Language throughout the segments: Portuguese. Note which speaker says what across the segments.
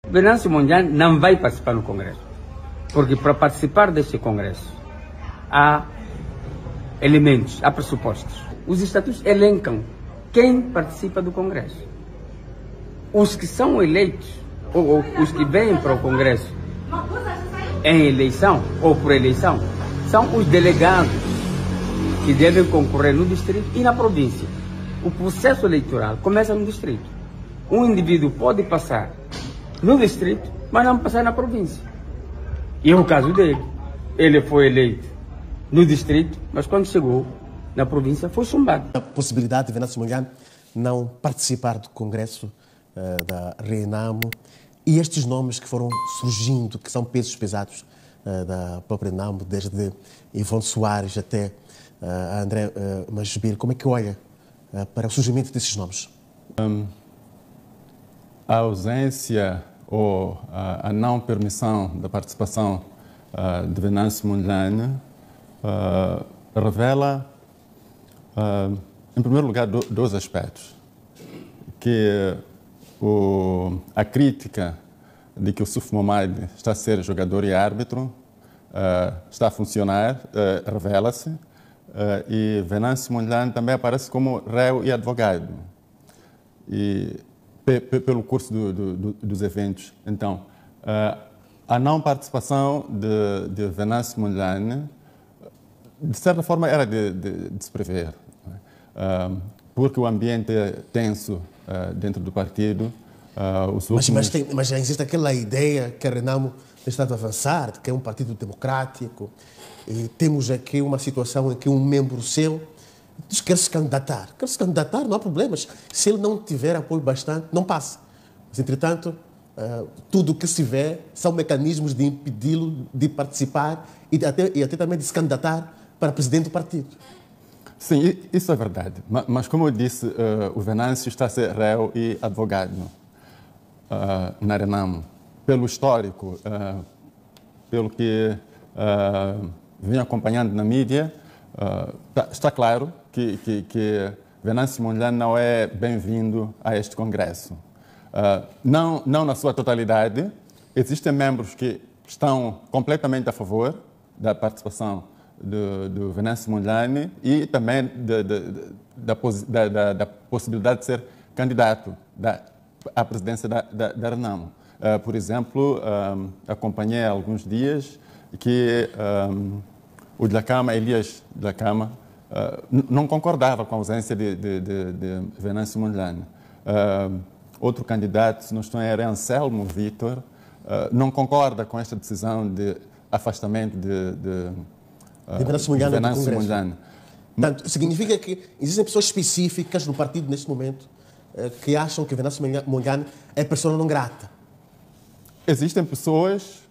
Speaker 1: Venâncio Mondlane não vai participar no Congresso, porque para participar deste Congresso há elementos, há pressupostos. Os estatutos elencam quem participa do Congresso. Os que são eleitos, ou os que vêm para o Congresso em eleição ou por eleição, são os delegados que devem concorrer no distrito e na província. O processo eleitoral começa no distrito. Um indivíduo pode passar no distrito, mas não passar na província. E é o caso dele. Ele foi eleito no distrito, mas quando chegou na província foi chumbado.
Speaker 2: A possibilidade de Venâncio Mondlane não participar do Congresso da RENAMO e estes nomes que foram surgindo, que são pesos pesados da própria RENAMO, desde Ivone Soares até André Majbir, como é que olha para o surgimento desses nomes?
Speaker 3: A ausência ou a não permissão da participação de Venâncio Mondlane revela, em primeiro lugar, dois aspectos. Que a crítica de que o Suf Mohamed está a ser jogador e árbitro está a funcionar, revela-se, e Venâncio Mondlane também aparece como réu e advogado. E pelo curso dos eventos. Então, a não participação de Venâncio Mondlane, de certa forma, era de se prever, porque o ambiente é tenso dentro do partido.
Speaker 2: Mas já existe aquela ideia que a RENAMO tem estado a avançar, de que é um partido democrático, e temos aqui uma situação em que um membro seu quer se candidatar. Quer se candidatar, não há problemas. Se ele não tiver apoio bastante, não passa. Mas, entretanto, tudo o que se vê são mecanismos de impedi-lo de participar e até também de se candidatar para presidente do partido.
Speaker 3: Sim, isso é verdade. Mas como eu disse, o Venâncio está a ser réu e advogado na RENAMO. Pelo histórico, pelo que vim acompanhando na mídia, está claro que Venâncio Mondlane não é bem-vindo a este Congresso. Não na sua totalidade. Existem membros que estão completamente a favor da participação do Venâncio Mondlane e também da possibilidade de ser candidato à presidência da RENAMO. Por exemplo, acompanhei há alguns dias que o Dhlakama, Elias Dhlakama, não concordava com a ausência de Venâncio Mondlane. Outro candidato, se não estou em erro, Anselmo Vítor, não concorda com esta decisão de afastamento de
Speaker 2: Venâncio Mondlane. Portanto, significa que existem pessoas específicas no partido neste momento que acham que Venâncio Mondlane é persona não grata.
Speaker 3: Existem pessoas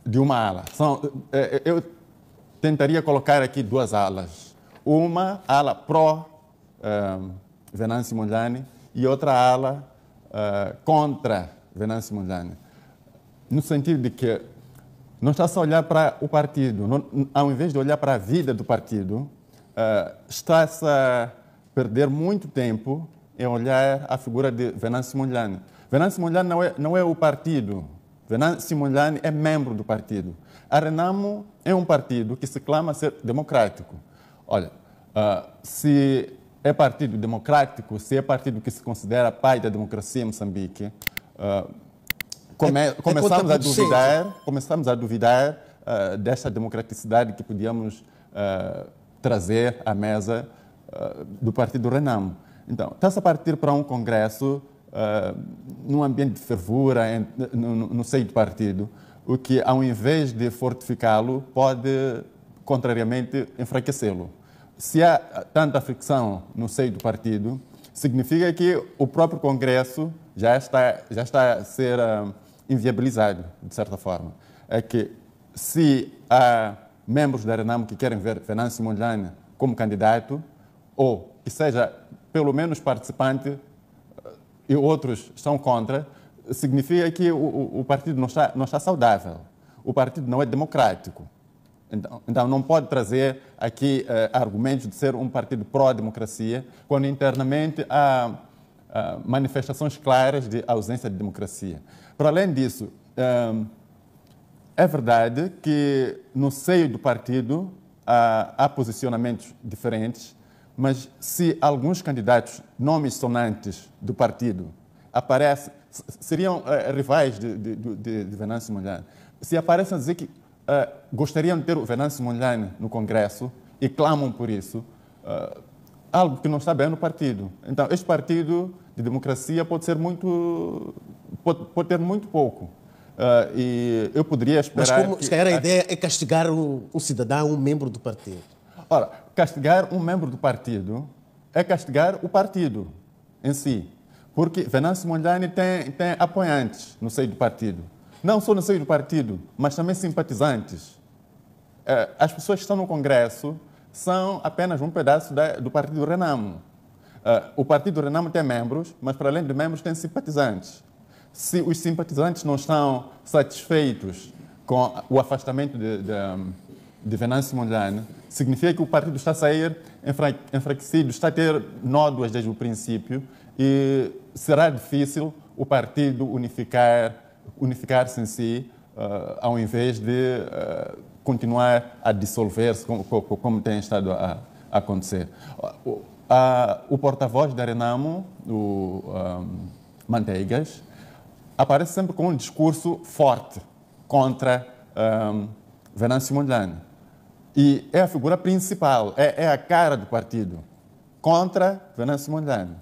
Speaker 3: de uma ala. Eu tentaria colocar aqui duas alas. Uma ala pró-Venâncio Mondlane e outra ala contra Venâncio Mondlane. No sentido de que não está só a olhar para o partido, ao invés de olhar para a vida do partido, está-se a perder muito tempo em olhar a figura de Venâncio Mondlane. Venâncio Mondlane não é o partido. Venâncio Mondlane é membro do partido. A RENAMO é um partido que se clama ser democrático. Olha, se é partido democrático, se é partido que se considera pai da democracia em Moçambique, começamos a duvidar desta democraticidade que podíamos trazer à mesa do partido RENAMO. Então, está-se a partir para um congresso num ambiente de fervura no seio do partido, o que, ao invés de fortificá-lo, pode, contrariamente, enfraquecê-lo. Se há tanta fricção no seio do partido, significa que o próprio Congresso já está a ser inviabilizado, de certa forma. É que se há membros da RENAMO que querem ver Venâncio Mondlane como candidato, ou que seja pelo menos participante, e outros estão contra, significa que o partido não está saudável. O partido não é democrático. Então não pode trazer aqui argumentos de ser um partido pró-democracia, quando internamente há manifestações claras de ausência de democracia. Para além disso, é verdade que no seio do partido há posicionamentos diferentes, mas se alguns candidatos, nomes sonantes do partido, aparecem, seriam rivais de Venâncio Mondlane, se aparecem a dizer que gostariam de ter o Venâncio Mondlane no Congresso e clamam por isso, algo que não está bem no partido. Então, este partido de democracia pode ter muito pouco. E eu poderia esperar...
Speaker 2: Mas se calhar a ideia é castigar um cidadão, um membro do partido.
Speaker 3: Ora, castigar um membro do partido é castigar o partido em si. Porque Venâncio Mondlane tem apoiantes no seio do partido. Não só no seio do partido, mas também simpatizantes. As pessoas que estão no Congresso são apenas um pedaço do Partido Renamo. O Partido Renamo tem membros, mas para além de membros tem simpatizantes. Se os simpatizantes não estão satisfeitos com o afastamento de Venâncio Mondlane, significa que o partido está a sair enfraquecido, está a ter nódoas desde o princípio e será difícil o partido unificar-se em si, ao invés de continuar a dissolver-se como tem estado a acontecer. O porta-voz da Renamo, o Manteigas, aparece sempre com um discurso forte contra Venâncio Mondlane. E é a figura principal, é a cara do partido contra Venâncio Mondlane.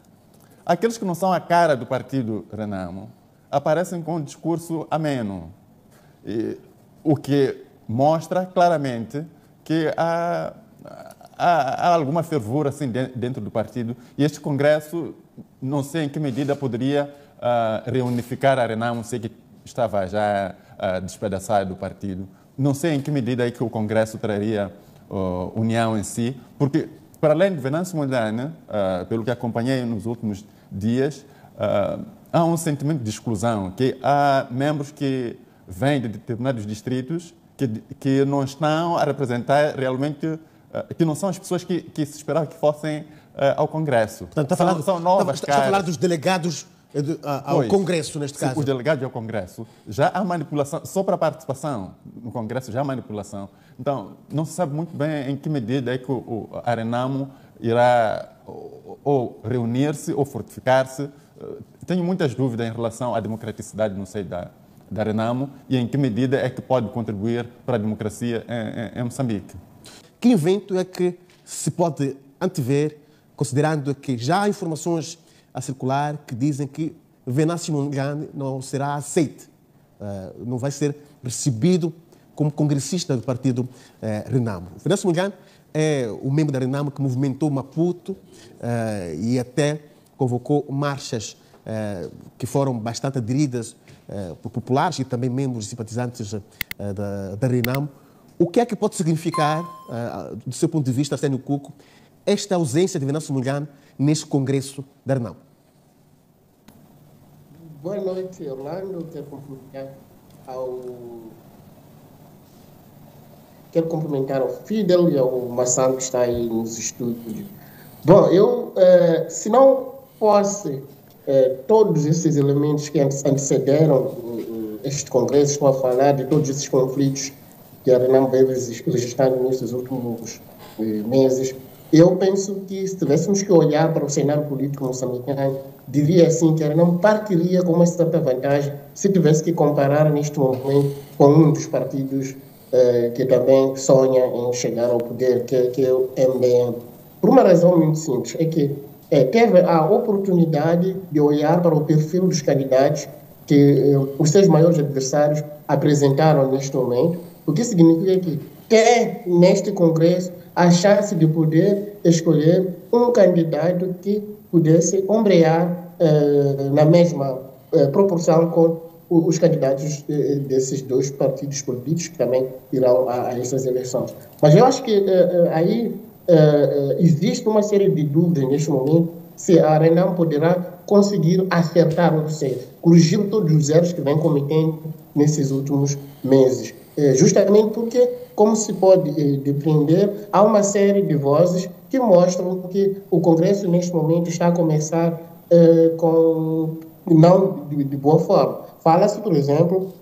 Speaker 3: Aqueles que não são a cara do partido Renamo aparecem com um discurso ameno, o que mostra claramente que há alguma fervura assim, dentro do partido, e este Congresso, não sei em que medida poderia reunificar a Renamo, sei que estava já despedaçado do partido. Não sei em que medida é que o Congresso traria união em si, porque, para além de Venâncio Mondlane, pelo que acompanhei nos últimos dias, há um sentimento de exclusão, que há membros que vêm de determinados distritos que não estão a representar realmente, que não são as pessoas que se esperava que fossem ao Congresso.
Speaker 2: Portanto,
Speaker 3: são novas caras.
Speaker 2: Está a falar dos delegados ao Congresso, neste caso.
Speaker 3: Os delegados ao Congresso. Já há manipulação, só para a participação no Congresso já há manipulação. Então, não se sabe muito bem em que medida é que a Renamo irá ou reunir-se ou fortificar-se. Tenho muitas dúvidas em relação à democraticidade no seio da Renamo e em que medida é que pode contribuir para a democracia em Moçambique.
Speaker 2: Que evento é que se pode antever, considerando que já há informações a circular que dizem que Venâncio Mondlane não será aceito, não vai ser recebido como congressista do partido Renamo. Venâncio Mondlane é o membro da Renamo que movimentou Maputo e até convocou marchas que foram bastante aderidas por populares e também membros e simpatizantes da Renamo. O que é que pode significar, do seu ponto de vista, Arsénio Cuco, esta ausência de Venâncio Mondlane neste Congresso da Renamo?
Speaker 4: Boa noite, Orlando. Quero cumprimentar ao Fidel e ao Massano que está aí nos estúdios. Bom, se não fosse todos esses elementos que antecederam este Congresso, estou a falar de todos esses conflitos que a Renamo veio registrando nesses últimos meses, eu penso que se tivéssemos que olhar para o cenário político moçambicano, diria assim que a Renamo partiria com uma certa vantagem se tivesse que comparar neste momento com um dos partidos que também sonha em chegar ao poder, que é o MDM. Por uma razão muito simples, é que teve a oportunidade de olhar para o perfil dos candidatos que os seus maiores adversários apresentaram neste momento, o que significa que tem neste Congresso a chance de poder escolher um candidato que pudesse ombrear na mesma proporção com os candidatos desses dois partidos políticos que também irão a essas eleições. Mas eu acho que aí existe uma série de dúvidas neste momento se a Renamo poderá conseguir acertar ou corrigir todos os erros que vem cometendo nesses últimos meses. Justamente porque, como se pode depreender, há uma série de vozes que mostram que o Congresso, neste momento, está a começar não de boa forma. Fala-se, por exemplo,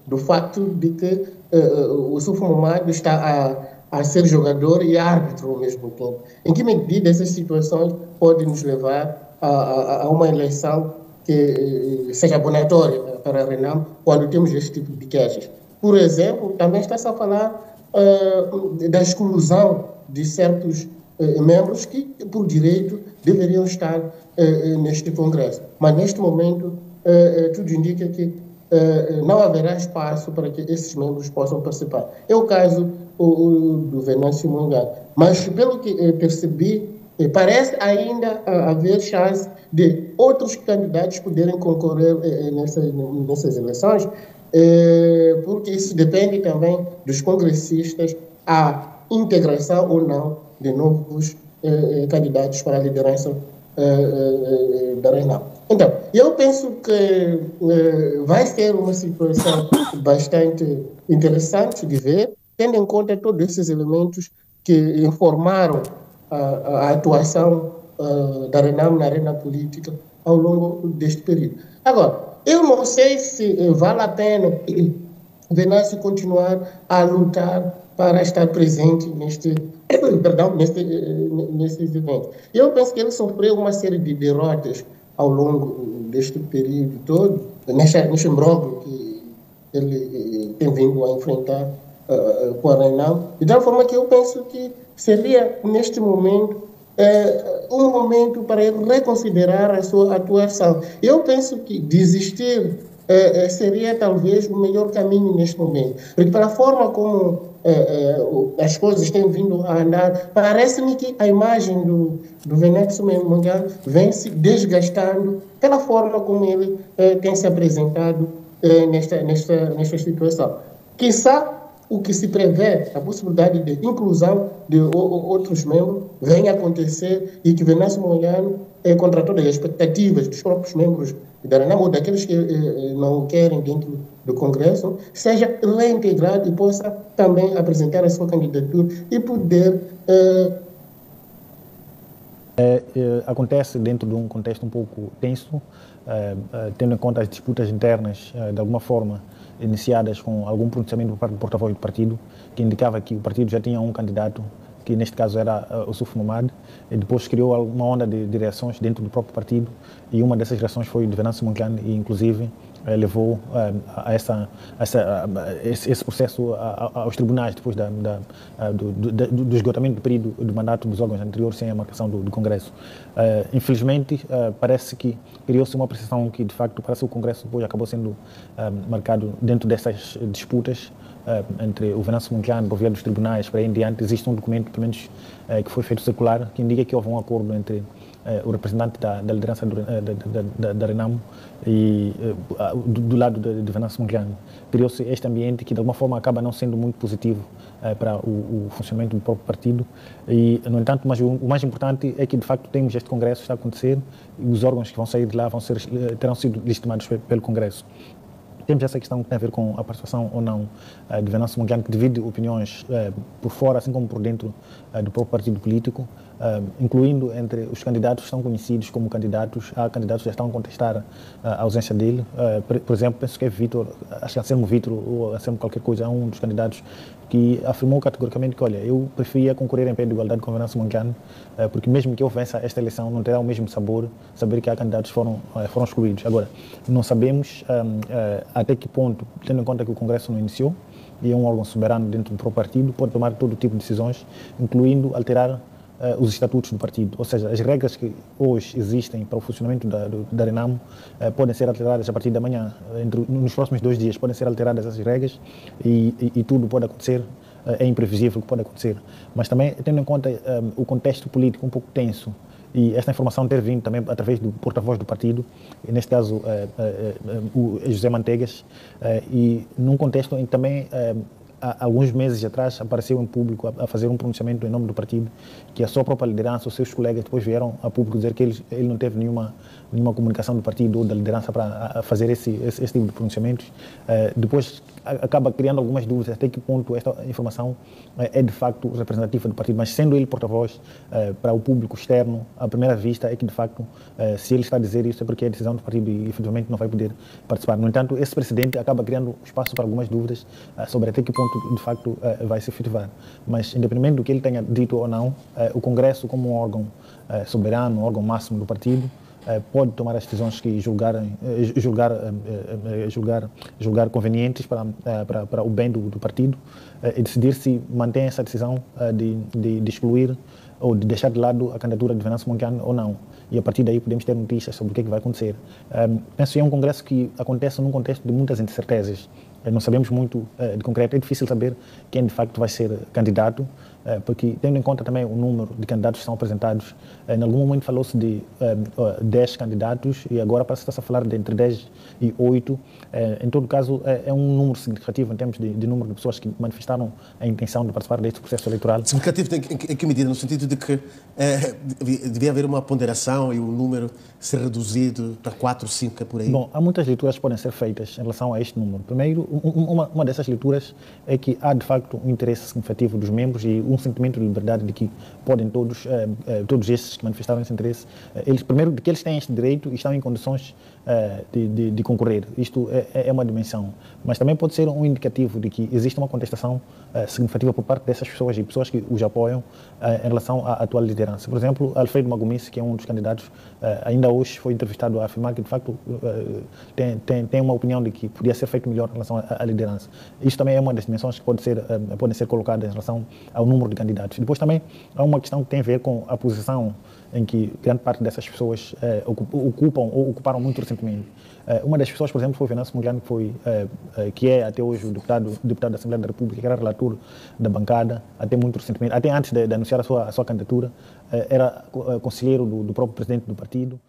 Speaker 4: do facto de que o Suf Mahamadou está a ser jogador e árbitro ao mesmo tempo. Em que medida essas situações podem nos levar a uma eleição que seja abonatória para a Renam quando temos este tipo de queixas? Por exemplo, também está-se a falar da exclusão de certos membros que, por direito, deveriam estar neste Congresso. Mas, neste momento, tudo indica que não haverá espaço para que esses membros possam participar. É o caso do Venâncio Mondlane. Mas, pelo que percebi, parece ainda haver chance de outros candidatos poderem concorrer nessas eleições, porque isso depende também dos congressistas, a integração ou não de novos candidatos para a liderança da Renam. Então, eu penso que vai ser uma situação bastante interessante de ver, tendo em conta todos esses elementos que informaram a atuação da Renam na arena política ao longo deste período. Agora, eu não sei se vale a pena Venâncio continuar a lutar para estar presente nesses eventos. Eu penso que ele sofreu uma série de derrotas ao longo deste período todo, neste imbróglio que ele tem vindo a enfrentar com a Renam, de tal forma que eu penso que seria, neste momento, um momento para ele reconsiderar a sua atuação. Eu penso que desistir seria talvez o melhor caminho neste momento, porque pela forma como as coisas têm vindo a andar, parece-me que a imagem do Venâncio Mondlane vem se desgastando pela forma como ele tem se apresentado nesta situação. Quizá o que se prevê, a possibilidade de inclusão de outros membros, venha a acontecer e que Venâncio Mondlane, contra todas as expectativas dos próprios membros da Renam ou daqueles que não o querem dentro do Congresso, seja reintegrado e possa também apresentar a sua candidatura e poder...
Speaker 5: Acontece dentro de um contexto um pouco tenso, tendo em conta as disputas internas, de alguma forma, iniciadas com algum pronunciamento por parte do porta-voz do partido, que indicava que o partido já tinha um candidato, que neste caso era o Suf Mahamadou, e depois criou uma onda de reações dentro do próprio partido, e uma dessas reações foi de Venâncio Mondlane, e inclusive levou a esse processo aos tribunais depois do esgotamento do período do mandato dos órgãos anteriores sem a marcação do Congresso. Infelizmente, parece que criou-se uma percepção que, de facto, parece que o Congresso depois acabou sendo marcado dentro dessas disputas entre o Venâncio Mondlane, o governo dos tribunais, para aí em diante. Existe um documento, pelo menos, que foi feito circular, que indica que houve um acordo entre o representante da liderança da Renam e do lado de Venâncio Mondlane. Criou-se este ambiente que, de alguma forma, acaba não sendo muito positivo para o funcionamento do próprio partido. E, no entanto, mas o mais importante é que, de facto, temos este Congresso que está a acontecer e os órgãos que vão sair de lá terão sido legitimados pelo Congresso. Temos essa questão que tem a ver com a participação ou não de Venâncio Mondlane, que divide opiniões por fora, assim como por dentro do próprio partido político, incluindo entre os candidatos que estão conhecidos como candidatos, há candidatos que já estão a contestar a ausência dele. Por exemplo, penso que é Vítor, acho que Anselmo Vítor ou Anselmo qualquer coisa, é um dos candidatos que afirmou categoricamente que, olha, eu preferia concorrer em pé de igualdade com Venâncio Mondlane, porque mesmo que eu vença esta eleição, não terá o mesmo sabor saber que há candidatos que foram excluídos. Agora, não sabemos até que ponto, tendo em conta que o Congresso não iniciou, e é um órgão soberano dentro do próprio partido, pode tomar todo tipo de decisões, incluindo alterar os estatutos do partido. Ou seja, as regras que hoje existem para o funcionamento da Renam podem ser alteradas a partir da manhã, nos próximos 2 dias podem ser alteradas essas regras e tudo pode acontecer, é imprevisível o que pode acontecer. Mas também, tendo em conta o contexto político um pouco tenso, e esta informação ter vindo também através do porta-voz do partido, e neste caso o José Manteigas, e num contexto em que também há alguns meses atrás apareceu em público a fazer um pronunciamento em nome do partido, que a sua própria liderança, os seus colegas depois vieram a público dizer que ele não teve nenhuma nenhuma comunicação do partido ou da liderança para fazer esse tipo de pronunciamentos. Depois acaba criando algumas dúvidas até que ponto esta informação é de facto representativa do partido, mas sendo ele porta-voz para o público externo, à primeira vista é que de facto, se ele está a dizer isso é porque é decisão do partido e efetivamente não vai poder participar. No entanto, esse precedente acaba criando espaço para algumas dúvidas sobre até que ponto de facto vai se efetivar. Mas independente do que ele tenha dito ou não, o Congresso como um órgão soberano, um órgão máximo do partido, pode tomar as decisões que julgar convenientes para o bem do partido e decidir se mantém essa decisão de excluir ou de deixar de lado a candidatura de Venâncio Mondlane ou não. E a partir daí podemos ter notícias sobre o que vai acontecer. Penso que é um congresso que acontece num contexto de muitas incertezas. Não sabemos muito de concreto, é difícil saber quem de facto vai ser candidato, porque tendo em conta também o número de candidatos que são apresentados, em algum momento falou-se de 10 candidatos e agora parece que está-se a falar de entre 10 e 8. Em todo caso, é um número significativo em termos de número de pessoas que manifestaram a intenção de participar deste processo eleitoral.
Speaker 2: Significativo em que medida? No sentido de que devia haver uma ponderação e o número ser reduzido para 4, 5, por aí?
Speaker 5: Bom, há muitas leituras que podem ser feitas em relação a este número. Primeiro, uma dessas leituras é que há de facto um interesse significativo dos membros e um sentimento de liberdade de que podem todos esses que manifestaram esse interesse, primeiro de que eles têm este direito e estão em condições de concorrer. Isto é uma dimensão. Mas também pode ser um indicativo de que existe uma contestação significativa por parte dessas pessoas e pessoas que os apoiam em relação à atual liderança. Por exemplo, Alfredo Magomice, que é um dos candidatos, ainda hoje foi entrevistado a afirmar que de facto tem uma opinião de que podia ser feito melhor em relação à liderança. Isso também é uma das dimensões que podem ser colocadas em relação ao número de candidatos. Depois também há uma questão que tem a ver com a posição em que grande parte dessas pessoas ocupam ou ocuparam muito recentemente. Uma das pessoas, por exemplo, foi o Venâncio Mondlane, que é até hoje o deputado da Assembleia da República, que era relator da bancada, até muito recentemente, até antes de anunciar a sua candidatura, era conselheiro do próprio presidente do partido.